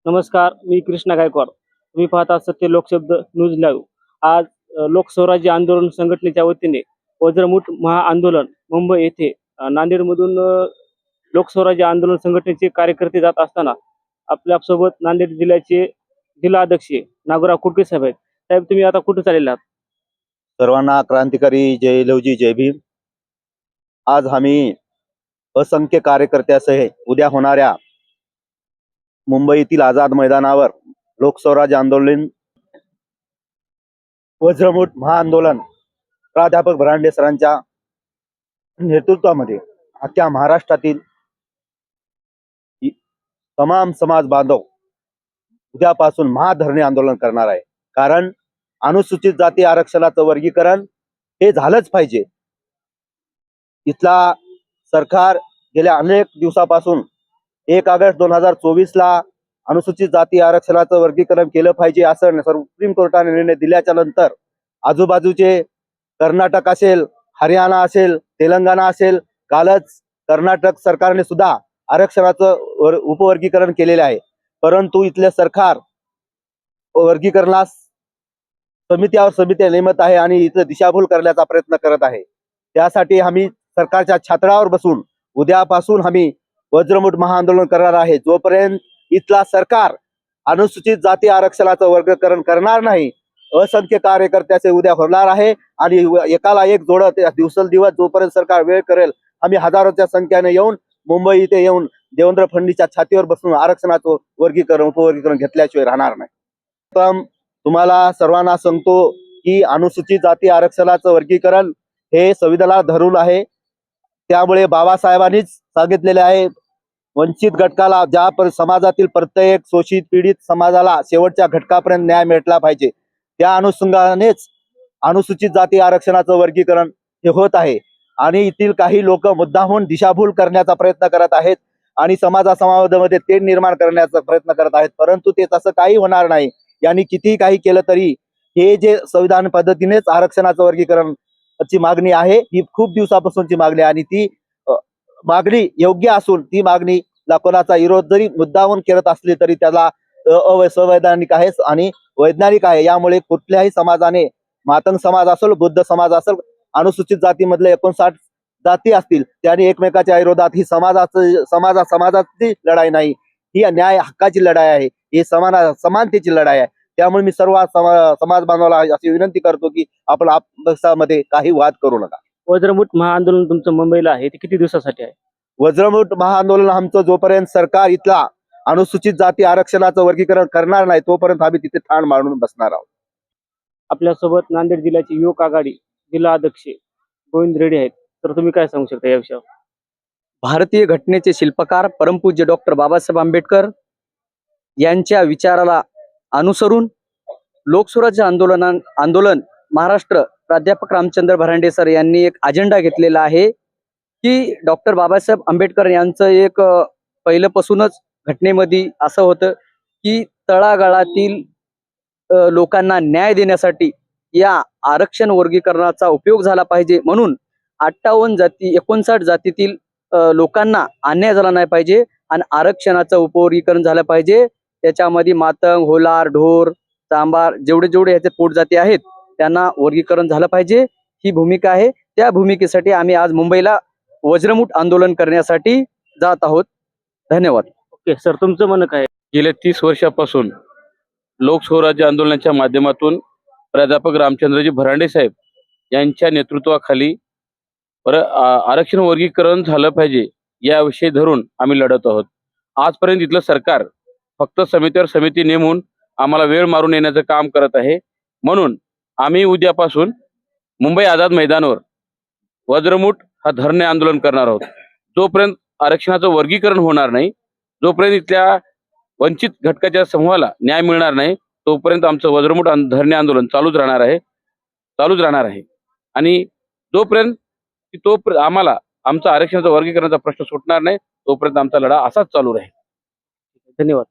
नमस्कार, मी कृष्णा गायकवाड. तुम्ही पाहता सत्य लोकशब्द न्यूज लाईव्ह. आज लोकस्वराज्य आंदोलन संघटनेच्या वतीने वज्रमुठ महाआंदोलन मुंबई येथे नांदेडमधून लोकस्वराज्य आंदोलन संघटनेचे कार्यकर्ते जात असताना आपल्यासोबत नांदेड जिल्ह्याचे जिल्हा अध्यक्ष नागोराव कुडके साहेब आहेत. साहेब, तुम्ही आता कुठे चाललेले आहात? सर्वांना क्रांतिकारी जय लवजी जय भीम. आज आम्ही असंख्य कार्यकर्त्यासह उद्या होणाऱ्या मुंबईतील आझाद मैदानावर लोकस्वराज्य आंदोलन वज्रमुठ महाआंदोलन प्राध्यापक भरांडे सरांच्या नेतृत्वामध्ये अख्ख्या महाराष्ट्रातील तमाम समाज बांधव उद्यापासून महाधरणे आंदोलन करणार आहे. कारण अनुसूचित जाती आरक्षणाचं वर्गीकरण हे झालंच पाहिजे. इथला सरकार गेल्या अनेक दिवसापासून 1 ऑगस्ट 2024 ला अनुसूचित जाती आरक्षणाचं वर्गीकरण केलं पाहिजे असं सुप्रीम कोर्टाने निर्णय दिल्याच्या नंतर आजूबाजूचे कर्नाटक असेल, हरियाणा असेल, तेलंगणा असेल, कालच कर्नाटक सरकारने सुद्धा आरक्षणाचं उपवर्गीकरण केलेले आहे. परंतु इथले सरकार वर्गीकरणास समित्यावर समित्या नेमत आहे आणि इथं दिशाभूल करण्याचा प्रयत्न करत आहे. त्यासाठी आम्ही सरकारच्या छात्रावर बसून उद्यापासून आम्ही वज्रमुठ महाआंदोलन करणार आहे. जोपर्यंत इथला सरकार अनुसूचित जाती आरक्षणाचं वर्गीकरण करणार नाही, असंख्य कार्यकर्त्याचे उद्या होणार आहे आणि एकाला एक जोडत दिवसेंदिवस जोपर्यंत सरकार वेळ करेल, आम्ही हजारोच्या संख्येने येऊन मुंबई इथे येऊन देवेंद्र फडणवीसच्या छातीवर बसून आरक्षणाचं वर्गीकरण उपवर्गीकरण घेतल्याशिवाय राहणार नाही. तुम्हाला सर्वांना सांगतो की अनुसूचित जाती आरक्षणाचं वर्गीकरण हे संविधानाला धरून आहे. त्यामुळे बाबासाहेबांनीच सांगितलेले आहे, वंचित घटकाला ज्या समाजातील प्रत्येक शोषित पीडित समाजाला शेवटच्या घटकापर्यंत न्याय मिळाला पाहिजे. त्या अनुषंगानेच अनुसूचित जाती आरक्षणाचं वर्गीकरण हे होत आहे. आणि येथील काही लोक मुद्दामहून दिशाभूल करण्याचा प्रयत्न करत आहेत आणि समाजामध्ये तेढ निर्माण करण्याचा प्रयत्न करत आहेत. परंतु ते तसं काही होणार नाही. यांनी किती काही केलं तरी हे जे संविधान पद्धतीनेच आरक्षणाचं वर्गीकरण ची मागणी आहे, ही खूप दिवसापासूनची मागणी आहे आणि ती मागणी योग्य असून ती मागणीला कोणाचा विरोध जरी मुद्दामून करत असली तरी त्याला असंवैधानिक आहे आणि वैज्ञानिक आहे. यामुळे कुठल्याही समाजाने, मातंग समाज असेल, बुद्ध समाज असेल, अनुसूचित जातीमधले 59 जाती असतील, त्यांनी एकमेकाच्या विरोधात ही समाजाची लढाई नाही, ही न्याय हक्काची लढाई आहे, ही समानतेची लढाई आहे. त्यामुळे मी सर्व समाज बांधवाला अशी विनंती करतो की आपण आपसामध्ये काही वाद करू नका. वज्रमुठ महाआंदोलन तुमचं मुंबईला आहे, ते किती दिवसासाठी आहे? वज्रमुठ महाआंदोलन आमचं जोपर्यंत सरकार इथला अनुसूचित जाती आरक्षणाचं वर्गीकरण करणार नाही तोपर्यंत आम्ही तिथे ठाण मांडून बसणार आहोत. आपल्यासोबत नांदेड जिल्ह्याची युवक आघाडी जिल्हा अध्यक्ष गोविंद रेड्डी आहेत. तर तुम्ही काय सांगू शकता या विषयावर? भारतीय घटनेचे शिल्पकार परमपूज्य डॉक्टर बाबासाहेब आंबेडकर यांच्या विचाराला अनुसरून लोकस्वराज्य आंदोलन महाराष्ट्र प्राध्यापक रामचंद्र भरांडे सर यांनी एक अजेंडा घेतलेला आहे की डॉक्टर बाबासाहेब आंबेडकर यांचं एक पहिल्यापासूनच घटनेमध्ये असं होतं की तळागाळातील लोकांना न्याय देण्यासाठी या आरक्षण वर्गीकरणाचा उपयोग झाला पाहिजे. म्हणून 59 जातीतील लोकांना अन्याय झाला नाही पाहिजे आणि आरक्षणाचं उपवर्गीकरण झालं पाहिजे. त्याच्यामध्ये मातंग, होलार, ढोर, चांबार जेवढे ह्याचे पोटजाती आहेत त्यांना वर्गीकरण झालं पाहिजे, ही भूमिका आहे. त्या भूमिकेसाठी आम्ही आज मुंबईला वज्रमुठ आंदोलन करण्यासाठी जात आहोत. धन्यवाद. ओके सर, तुमचं म्हणणं काय? गेल्या 30 वर्षापासून लोकस्वराज्य आंदोलनाच्या माध्यमातून प्राध्यापक रामचंद्रजी भरांडे साहेब यांच्या नेतृत्वाखाली आरक्षण वर्गीकरण झालं पाहिजे याविषयी धरून आम्ही लढत आहोत. आजपर्यंत इथलं सरकार फक्त समितीवर समिती नेमून आम्हाला वेळ मारून येण्याचं काम करत आहे. म्हणून आम्ही उद्यापासून मुंबई आझाद मैदानावर वज्रमुठ हा धरणे आंदोलन करणार आहोत. जोपर्यंत आरक्षणाचं वर्गीकरण होणार नाही, जोपर्यंत इथल्या वंचित घटकाच्या समूहाला न्याय मिळणार नाही, तोपर्यंत आमचं वज्रमुठ धरणे आंदोलन चालूच राहणार आहे. आणि जोपर्यंत आम्हाला आमचा आरक्षणाचा वर्गीकरणाचा प्रश्न सुटणार नाही तोपर्यंत आमचा लढा असाच चालू राहील. धन्यवाद.